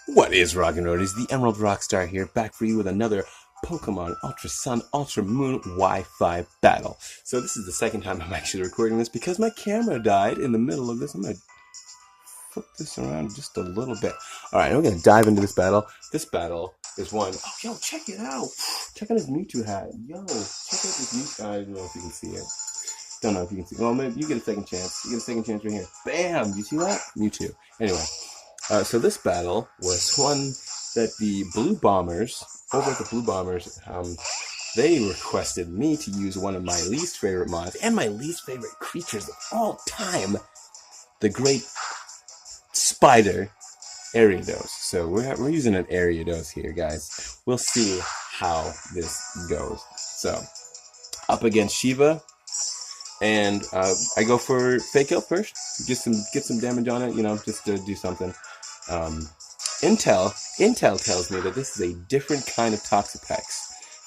What is Rockin Roadies? The Emerald Rockstar here, back for you with another Pokemon Ultra Sun, Ultra Moon Wi-Fi battle. So this is the second time I'm actually recording this because my camera died in the middle of this. I'm going to flip this around just a little bit. Alright, we're going to dive into this battle. This battle is one... Oh, yo, check it out! Check out his Mewtwo hat. Yo, check out this Mewtwo... I don't know if you can see it. Don't know if you can see it. Well, maybe you get a second chance. You get a second chance right here. Bam! You see that? Mewtwo. Anyway. So this battle was one that the Blue Bombers, over at the Blue Bombers, they requested me to use one of my least favorite mods and my least favorite creatures of all time, the great spider, ARIADOS. So we're using an ARIADOS here, guys. We'll see how this goes. So, up against Shiva, and I go for Fake Out first, get some damage on it, you know, just to do something. Intel tells me that this is a different kind of Toxapex,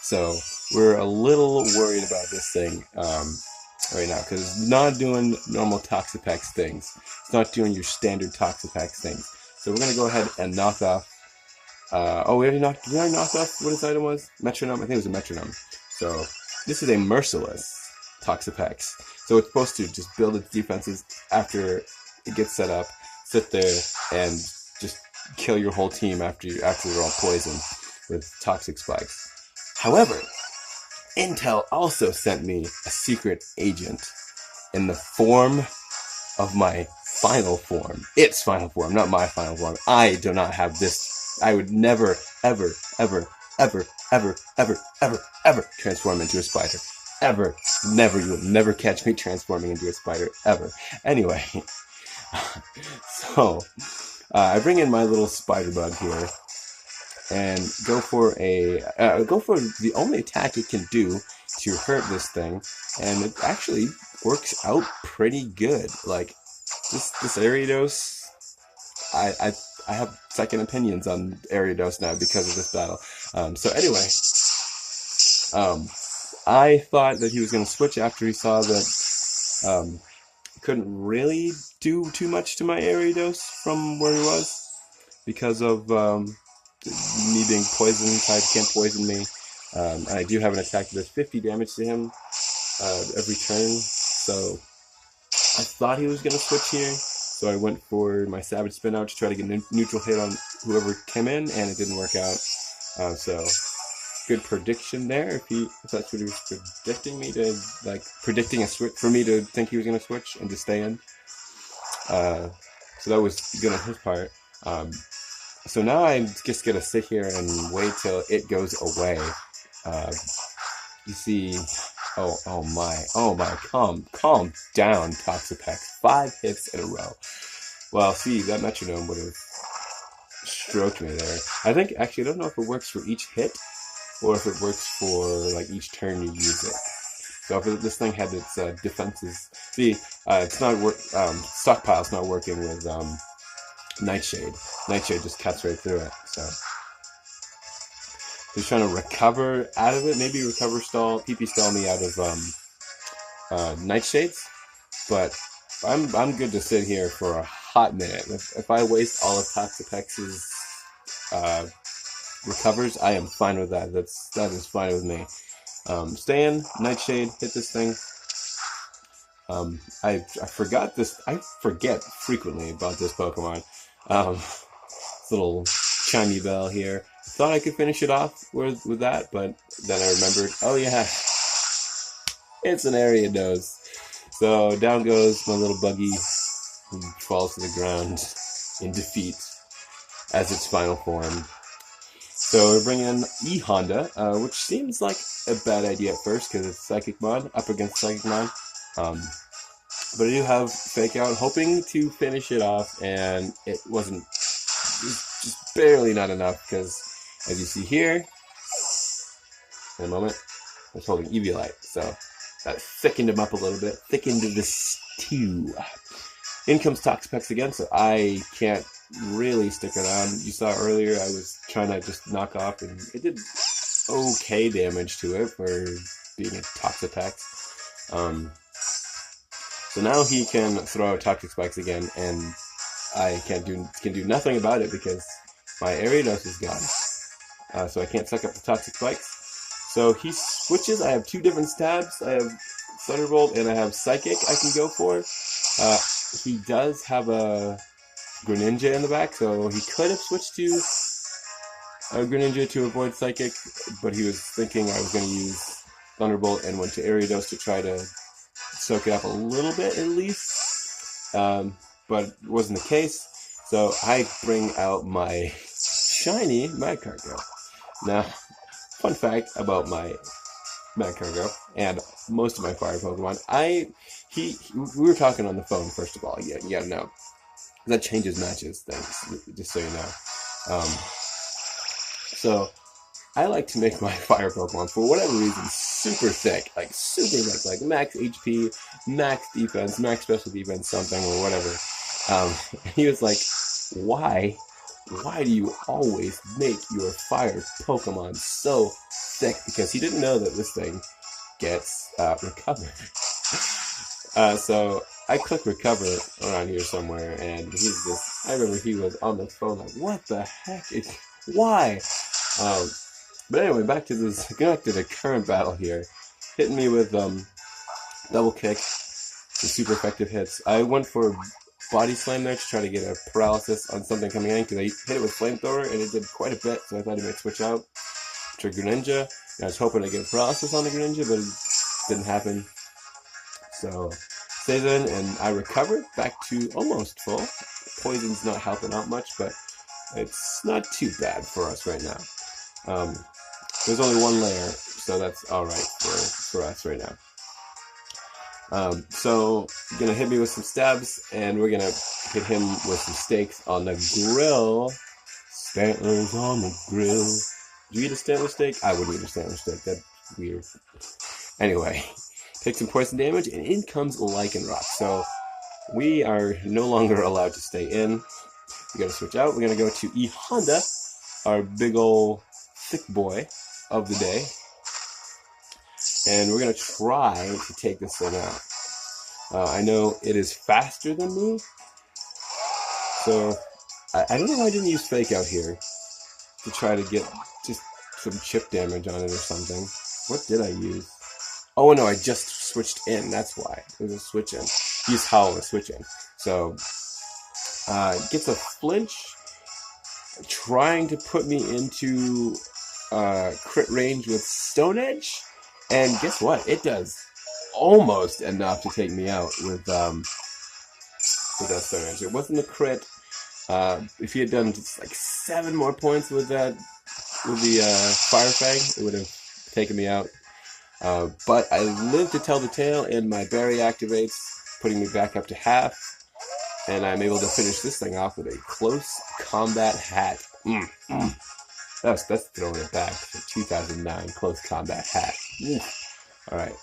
so we're a little worried about this thing right now because it's not doing normal Toxapex things. It's not doing your standard Toxapex things. So we're gonna go ahead and knock off. Oh, we already knocked. Did I knock off what his item was? Metronome. I think it was a metronome. So this is a merciless Toxapex. So it's supposed to just build its defenses after it gets set up, sit there, and just kill your whole team after they're all poisoned with toxic spikes. However, Intel also sent me a secret agent in the form of my final form. Its final form, not my final form. I do not have this. I would never, ever, ever, ever, ever, ever, ever, ever transform into a spider. Ever. Never. You will never catch me transforming into a spider. Ever. Anyway. So, I bring in my little spider bug here and go for the only attack it can do to hurt this thing, and it actually works out pretty good. Like this ARIADOS, I have second opinions on ARIADOS now because of this battle. So anyway, I thought that he was going to switch after he saw that couldn't really do too much to my ARIADOS from where he was because of me being poisoned. Type can't poison me. And I do have an attack that does 50 damage to him every turn. So I thought he was going to switch here. So I went for my Savage Spin out to try to get a neutral hit on whoever came in, and it didn't work out. So good prediction there. If that's what he was predicting me to, like predicting a switch for me to think he was going to switch and to stay in. So that was good on his part. So now I'm just gonna sit here and wait till it goes away. You see, oh my, calm down, Toxapex. 5 hits in a row. Well, see, that metronome would have stroked me there. I think actually I don't know if it works for each hit or if it works for like each turn you use it. So if this thing had its defenses, see, it's not stockpile's not working with Nightshade. Nightshade just cuts right through it. So he's trying to recover out of it. Maybe PP stall me out of Nightshades. But I'm good to sit here for a hot minute. If I waste all of Toxapex's recovers, I am fine with that. That is fine with me. Stay in, Nightshade, hit this thing. I forgot this. I forget frequently about this Pokemon. This little chimey bell here. Thought I could finish it off with that, but then I remembered, oh yeah, it's an ARIADOS. So down goes my little buggy, and falls to the ground in defeat as its final form. So we're bringing in E-Honda, which seems like a bad idea at first because it's Psychic Mod, up against Psychic Mod. But I do have Fake Out, hoping to finish it off, and it wasn't, just barely not enough because, as you see here, in a moment, I was holding Eviolite, so that thickened him up a little bit, thickened the stew. In comes Toxapex again, so I can't really stick around. You saw earlier I was trying to just knock off, and it did okay damage to it for being a Toxapex. So now he can throw out Toxic Spikes again, and I can do nothing about it because my ARIADOS is gone. So I can't suck up the toxic spikes. So he switches. I have two different stabs. I have Thunderbolt and I have Psychic I can go for. He does have a Greninja in the back, so he could have switched to a Greninja to avoid Psychic, but he was thinking I was going to use Thunderbolt and went to ARIADOS to try to soak it up a little bit at least, but it wasn't the case. So I bring out my shiny Magcargo. Now, fun fact about my Magcargo and most of my fire Pokemon, we were talking on the phone first of all. You gotta know that changes matches things, just so you know. So I like to make my fire Pokemon, for whatever reason, super thick, like max HP, max defense, max special defense, something or whatever. He was like, why do you always make your fire Pokemon so thick? Because he didn't know that this thing gets recovered. So I click recover around here somewhere, and I remember he was on the phone like, what the heck? Why? But anyway, back to the current battle here. Hitting me with double kick, some super effective hits. I went for body slam there to try to get a paralysis on something coming in, because I hit it with flamethrower and it did quite a bit, so I thought he might switch out to Greninja. And I was hoping to get a paralysis on the Greninja, but it didn't happen. So stays in, and I recovered back to almost full. Poison's not helping out much, but it's not too bad for us right now. There's only one layer, so that's alright for us right now. So, gonna hit me with some stabs, and we're gonna hit him with some steaks on the grill. Stantlers on the grill. Do you eat a Stantler steak? I wouldn't eat a Stantler steak, that's weird. Anyway, take some poison damage, and in comes Lycanroc. So, we are no longer allowed to stay in. We gotta switch out. We're gonna go to E-Honda, our big ol' thick boy of the day. And we're going to try to take this thing out. I know it is faster than me, so I don't know why I didn't use Fake Out here to try to get just some chip damage on it or something. What did I use? Oh no, I just switched in, that's why. It was a switch in. Use Howl to switch in. So, gets a flinch, trying to put me into crit range with Stone Edge. And guess what? It does almost enough to take me out with that Stone Edge. It wasn't a crit. If he had done just like 7 more points with the Fire Fang, it would have taken me out. But I live to tell the tale, and my berry activates, putting me back up to half. And I'm able to finish this thing off with a close combat hat. That's throwing it back to 2009 close combat hat. Alright.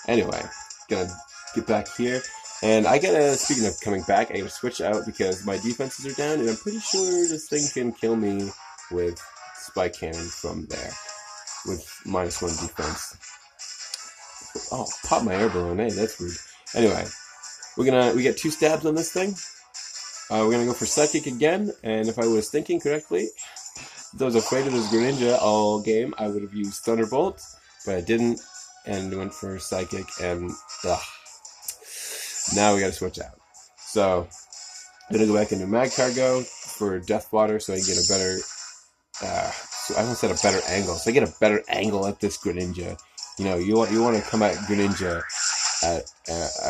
Anyway, gonna get back here. And I gotta, speaking of coming back, I gotta switch out because my defenses are down, and I'm pretty sure this thing can kill me with Spike Cannon from there. With -1 defense. Oh, pop my air balloon. Hey, that's rude. Anyway, we get 2 stabs on this thing. We're gonna go for Psychic again, and if I was thinking correctly, if I was afraid of this Greninja all game, I would have used Thunderbolt, but I didn't, and went for Psychic, and now we gotta switch out. So, I'm gonna go back into Magcargo for Death Water so I can get a better, so I almost said a better angle, so I get a better angle at this Greninja. You know, you want to come at Greninja at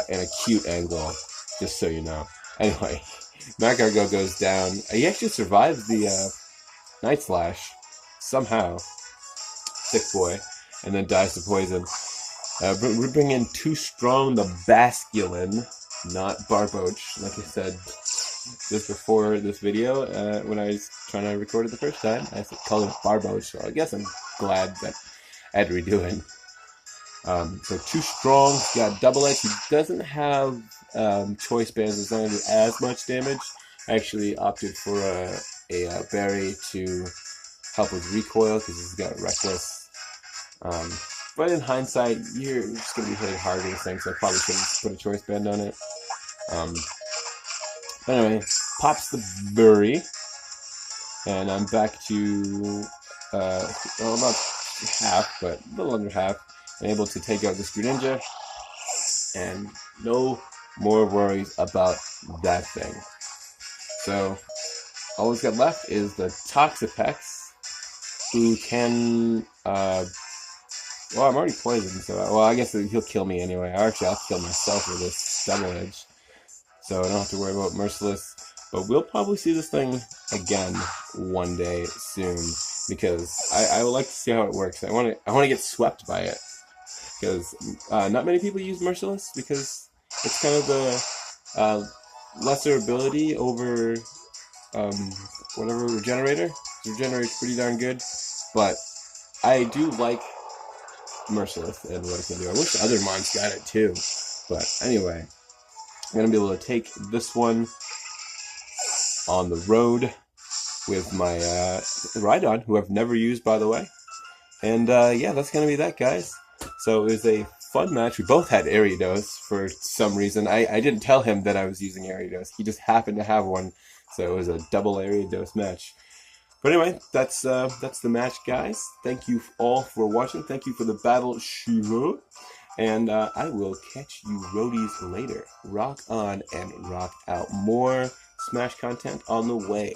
an acute angle, just so you know. Anyway, Magcargo goes down. He actually survives the Night Slash somehow, thick boy, and then dies to poison. We bring in Too Strong the Basculin, not Barboach, like I said just before this video. When I was trying to record it the first time, I called it Barboach, so I guess I'm glad that I had to redo it. So Too Strong, he's got Double Edge. He doesn't have choice bands, it's not going to do as much damage. I actually opted for a berry to help with recoil because he's got Reckless. But in hindsight, you're just going to be hitting harder with things, so I probably shouldn't put a choice band on it. But anyway, pops the berry. and I'm back to, well, not half, but a little under half. I'm able to take out this Greninja, and no more worries about that thing. So, all we've got left is the Toxapex, who can, well, I'm already poisoned, so, well, I guess he'll kill me anyway. Actually, I'll kill myself with this double edge, so I don't have to worry about Merciless. But we'll probably see this thing again one day soon, because I would like to see how it works. I want to get swept by it, because not many people use Merciless, because it's kind of the lesser ability over whatever Regenerator. Regenerator's pretty darn good, but I do like Merciless and what it can do. I wish other mons got it too, but anyway, I'm gonna be able to take this one on the road with my Rhydon, who I've never used, by the way. And yeah, that's gonna be that, guys. So it was a fun match. We both had ARIADOS for some reason. I didn't tell him that I was using ARIADOS. He just happened to have one, so it was a double ARIADOS match. But anyway, that's the match, guys. Thank you all for watching. Thank you for the battle, Shiva. And I will catch you roadies later. Rock on and rock out. More Smash content on the way.